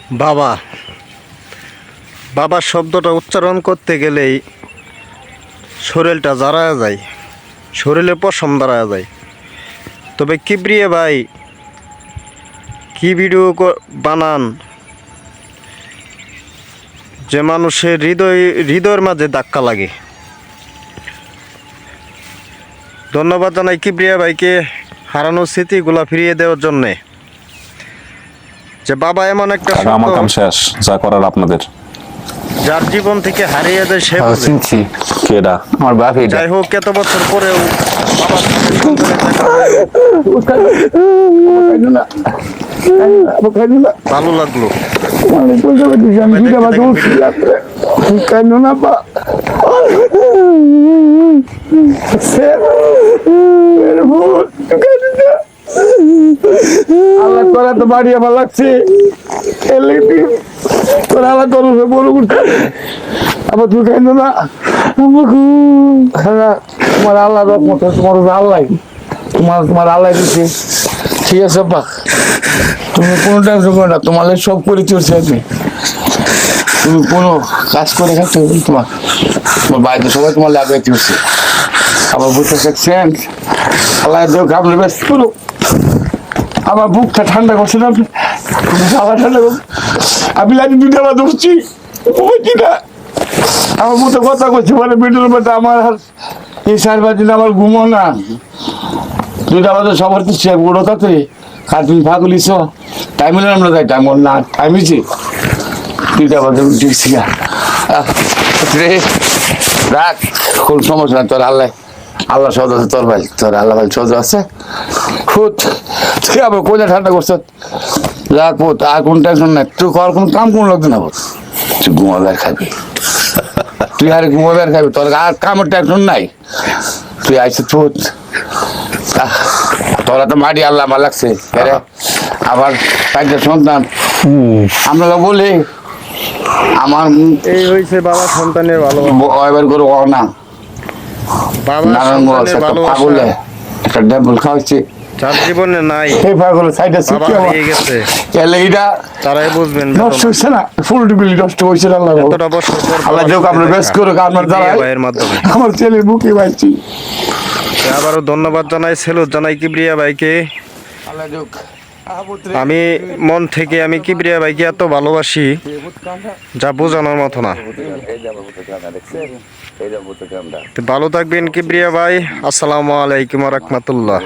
বাবা বাবা শব্দটা উচ্চারণ করতে গেলেই শরীরটা জারায়া যায়, শরীরে পশম দাঁড়ায় যায়। তবে কিবরিয়া ভাই কি ভিডিও বানান যে মানুষের হৃদয়ের মাঝে ধাক্কা লাগে। ধন্যবাদ জানাই কিবরিয়া ভাইকে হারানোর স্মৃতিগুলা ফিরিয়ে দেওয়ার জন্যে। যে বাবা এমন একটা আমার কাম শেষ, যা করার আপনাদের। যার জীবন থেকে হারিয়ে যায় সে বোঝে। চিনছি কেডা? আমার বাপ। যাই হোক, এত বছর পরেও বাবার সাথে সন্তানের দেখা হয়ে ভালো লাগলো। আল্লাহ তোরা তো বাড়ি আমার লাগছে, তোরা আল্লাহ তোর বড় করতে আবার তুই কেন না তোমার আল্লাহ রকমত, তোমার আল্লাহ তোমার আল্লাহ দিচ্ছে। ঠিক আছে বাবা, তুমি কোনো টেনশন করো না, তোমার সব করে চলছে। তুমি কোনো কাজ করে খাচ্ছ তোমার বাড়িতে সবাই তোমার লাগাইতে হচ্ছে। আবার বুঝতে শিখছেন আল্লাহ আপনার ব্যস্ত করো। আমার বুকটা ঠান্ডা করছে না, আবার ঠান্ডা করছে। আমি লাগে দুটো আবার ধরছি না, আমার মতো কথা করছি মানে বেডরুম মতো আমার এই 4-5 দিন আমার ঘুমো না। দুইটা বাজে সবার তো সে বড় তাতে আর তুমি ফাগুলিছ টাইম হলে আমরা যাই, টাইম না টাইম হয়েছে 2টা বাজে উঠেছি। রে রাখ, কোন সমস্যা না, তোর আল্লাহ সহজ আছে, তোর ভাই তোর আল্লাহ ভাই সহজ আছে। খুদ তুই আবার কোথায় ঠান্ডা করছ রাখবো, আর কোন টেনশন নাই। তুই কর কোন কাম কোন লাগবে না, তুই ঘুমাবার খাবি, তুই আর ঘুমাবার খাবি, তোর আর কামের টেনশন নাই। তুই আইসে তুই তোরা তো মাটি আল্লাহ আমার লাগছে আবার 5টা সন্তান। আমরা বলি আমার এই হয়েছে বাবা সন্তানের ভালোবাসা। এবার করে না বাবা নারায়ণগঞ্জ সন্তানের একটা ভালোবাসা পাগলে একটা ডেবল খাওয়াচ্ছে, যার জীবনে নাই, এই পাগল সাইডে বাবা হারিয়ে গেছে, এইটা তারাই বুঝবেন নষ্ট হচ্ছে না, ফুল টিবিলি নষ্ট হয়েছে। আল্লাহ এতটা বছর পর আল্লাহ যোগ আপনার বেশ করে আপনার দ্বারা ভাইয়ের মাধ্যমে আমার ছেলে বুকে পাইছি। আবারও ধন্যবাদ জানাই, সেলুট জানাই কিবরিয়া ভাইকে। আল্লাহ যোগ আমি মন থেকে আমি কিবরিয়া ভাইকে এত ভালোবাসি যা বোঝানোর মতো না। তো ভালো থাকবেন কিবরিয়া ভাই। আসসালামু আলাইকুম ওয়া রাহমাতুল্লাহ।